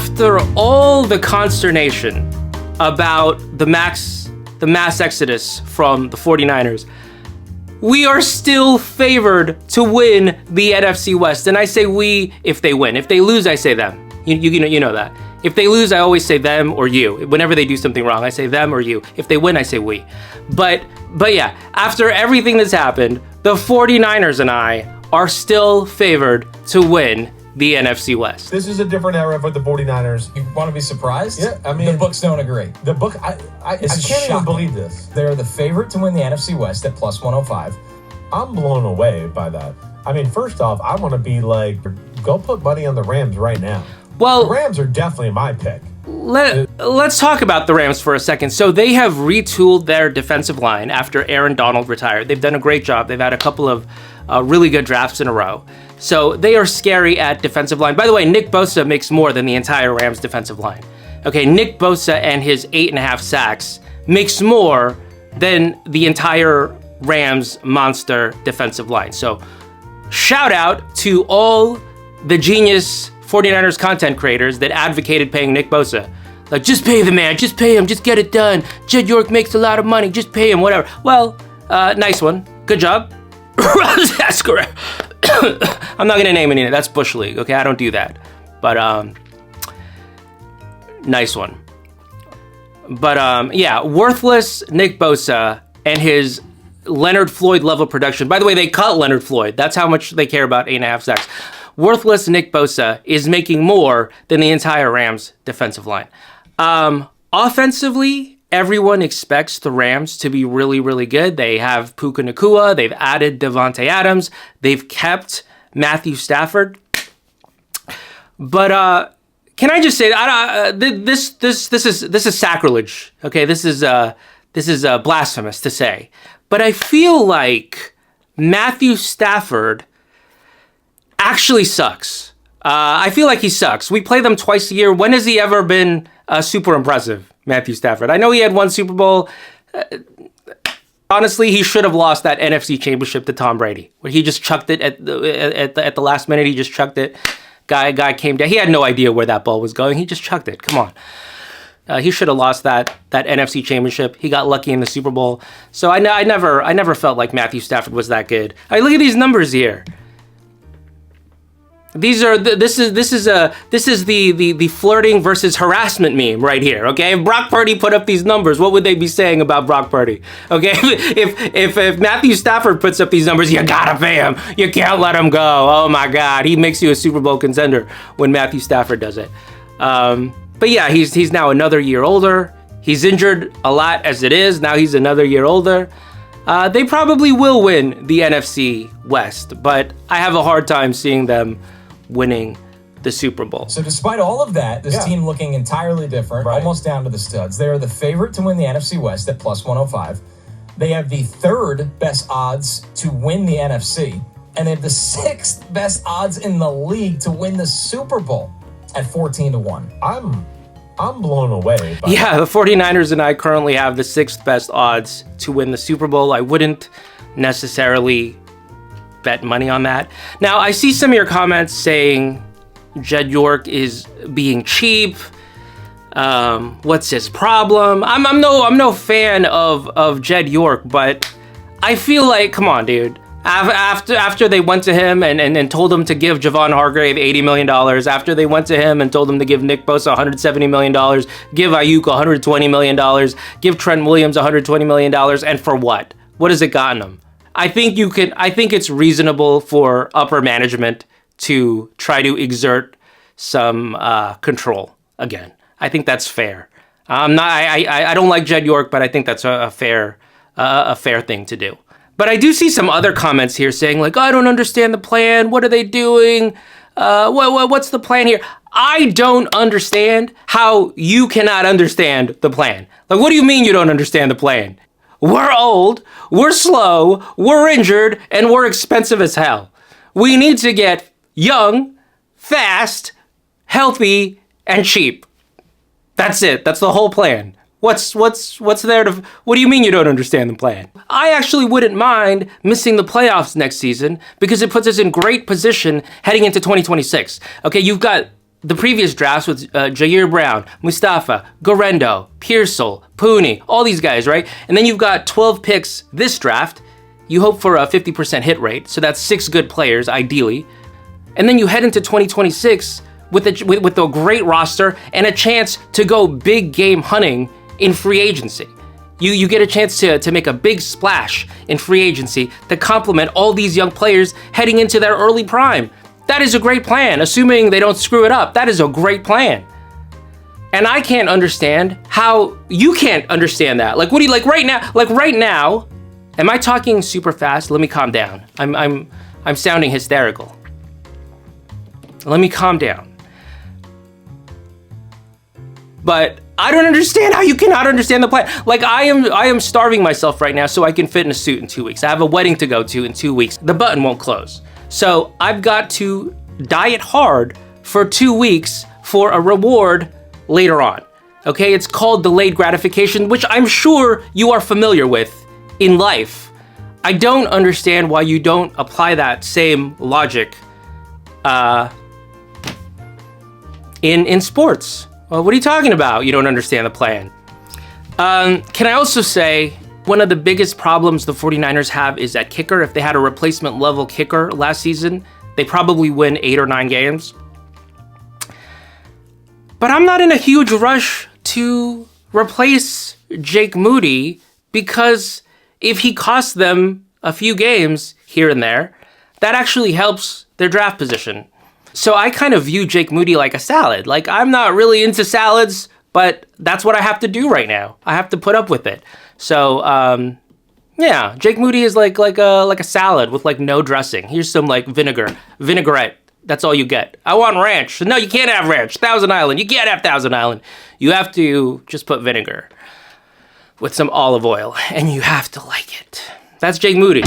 after all the consternation about the mass exodus from the 49ers, we are still favored to win the NFC West. And I say we if they win. If they lose, I say them. You know that. If they lose, I always say them or you. Whenever they do something wrong, I say them or you. If they win, I say we. But yeah, after everything that's happened, the 49ers and I are still favored to win the NFC West. This is a different era for the 49ers. You want to be surprised? Yeah, I mean... The books don't agree. The book, I can't even believe this. They're the favorite to win the NFC West at plus 105. I'm blown away by that. I mean, first off, I want to be like, go put money on the Rams right now. Well, the Rams are definitely my pick. Let's talk about the Rams for a second. So they have retooled their defensive line after Aaron Donald retired. They've done a great job. They've had a couple of really good drafts in a row. So they are scary at defensive line. By the way, Nick Bosa makes more than the entire Rams defensive line. Okay, Nick Bosa and his 8.5 sacks makes more than the entire Rams monster defensive line. So shout out to all the genius 49ers content creators that advocated paying Nick Bosa. Like, just pay the man, just pay him, just get it done. Jed York makes a lot of money, just pay him, whatever. Well, nice one. Good job. That's correct. I'm not gonna name any. That's Bush League, okay? I don't do that. But nice one. But yeah, worthless Nick Bosa and his Leonard Floyd level production. By the way, they cut Leonard Floyd. That's how much they care about 8.5 sacks. Worthless Nick Bosa is making more than the entire Rams defensive line. Offensively, everyone expects the Rams to be really, really good. They have Puka Nacua. They've added Devontae Adams. They've kept Matthew Stafford. But can I just say, this is sacrilege. Okay, this is blasphemous to say. But I feel like Matthew Stafford actually sucks. I feel like he sucks. We play them twice a year. When has he ever been super impressive, Matthew Stafford? I know he had one Super Bowl. Honestly, he should have lost that NFC Championship to Tom Brady, where he just chucked it at the last minute. He just chucked it. Guy came down. He had no idea where that ball was going. He just chucked it. Come on. He should have lost that NFC Championship. He got lucky in the Super Bowl. So I never felt like Matthew Stafford was that good. Look at these numbers here. This is the flirting versus harassment meme right here. Okay, if Brock Purdy put up these numbers, what would they be saying about Brock Purdy? Okay, if Matthew Stafford puts up these numbers, you gotta pay him. You can't let him go. Oh my God, he makes you a Super Bowl contender when Matthew Stafford does it. But yeah, he's now another year older. He's injured a lot as it is. Now he's another year older. They probably will win the NFC West, but I have a hard time seeing them winning the Super Bowl. So despite all of that, this team looking entirely different, almost down to the studs. They are the favorite to win the NFC West at plus 105. They have the third best odds to win the NFC, and they have the sixth best odds in the league to win the Super Bowl at 14-1. I'm blown away. Yeah, the 49ers and I currently have the sixth best odds to win the Super Bowl. I wouldn't necessarily bet money on that. Now, I see some of your comments saying Jed York is being cheap. What's his problem? I'm no fan of Jed York, but I feel like, come on, dude. After they went to him and told him to give Javon Hargrave $80 million, after they went to him and told him to give Nick Bosa $170 million, give Ayuk $120 million, give Trent Williams $120 million, and for what? What has it gotten him? I think it's reasonable for upper management to try to exert some control again. I think that's fair. I don't like Jed York, but I think that's a fair thing to do. But I do see some other comments here saying like, I don't understand the plan. What are they doing? What's the plan here? I don't understand how you cannot understand the plan. Like, what do you mean you don't understand the plan? We're old, we're slow, we're injured, and we're expensive as hell. We need to get young, fast, healthy, and cheap. That's it. That's the whole plan. What's there to... What do you mean you don't understand the plan? I actually wouldn't mind missing the playoffs next season because it puts us in great position heading into 2026. Okay, you've got the previous drafts with Jair Brown, Mustafa, Gorendo, Pearsall, Pooney, all these guys, right? And then you've got 12 picks this draft. You hope for a 50% hit rate, so that's 6 good players, ideally. And then you head into 2026 with a great roster and a chance to go big game hunting in free agency. You get a chance to make a big splash in free agency to complement all these young players heading into their early prime. That is a great plan, assuming they don't screw it up. That is a great plan. And I can't understand how you can't understand that. Like, what do you like right now? Like right now, am I talking super fast? Let me calm down. I'm sounding hysterical. Let me calm down. But I don't understand how you cannot understand the plan. Like I am starving myself right now so I can fit in a suit in 2 weeks. I have a wedding to go to in 2 weeks. The button won't close. So I've got to diet hard for 2 weeks for a reward later on. Okay, it's called delayed gratification, which I'm sure you are familiar with in life. I don't understand why you don't apply that same logic in sports. Well, what are you talking about? You don't understand the plan. Can I also say one of the biggest problems the 49ers have is at kicker. If they had a replacement level kicker last season, they probably win 8 or 9 games. But I'm not in a huge rush to replace Jake Moody because if he costs them a few games here and there, that actually helps their draft position. So I kind of view Jake Moody like a salad. Like, I'm not really into salads, but that's what I have to do right now. I have to put up with it. So, yeah, Jake Moody is like a salad with like no dressing. Here's some like vinaigrette. That's all you get. I want ranch. No, you can't have ranch. Thousand Island. You can't have Thousand Island. You have to just put vinegar with some olive oil, and you have to like it. That's Jake Moody.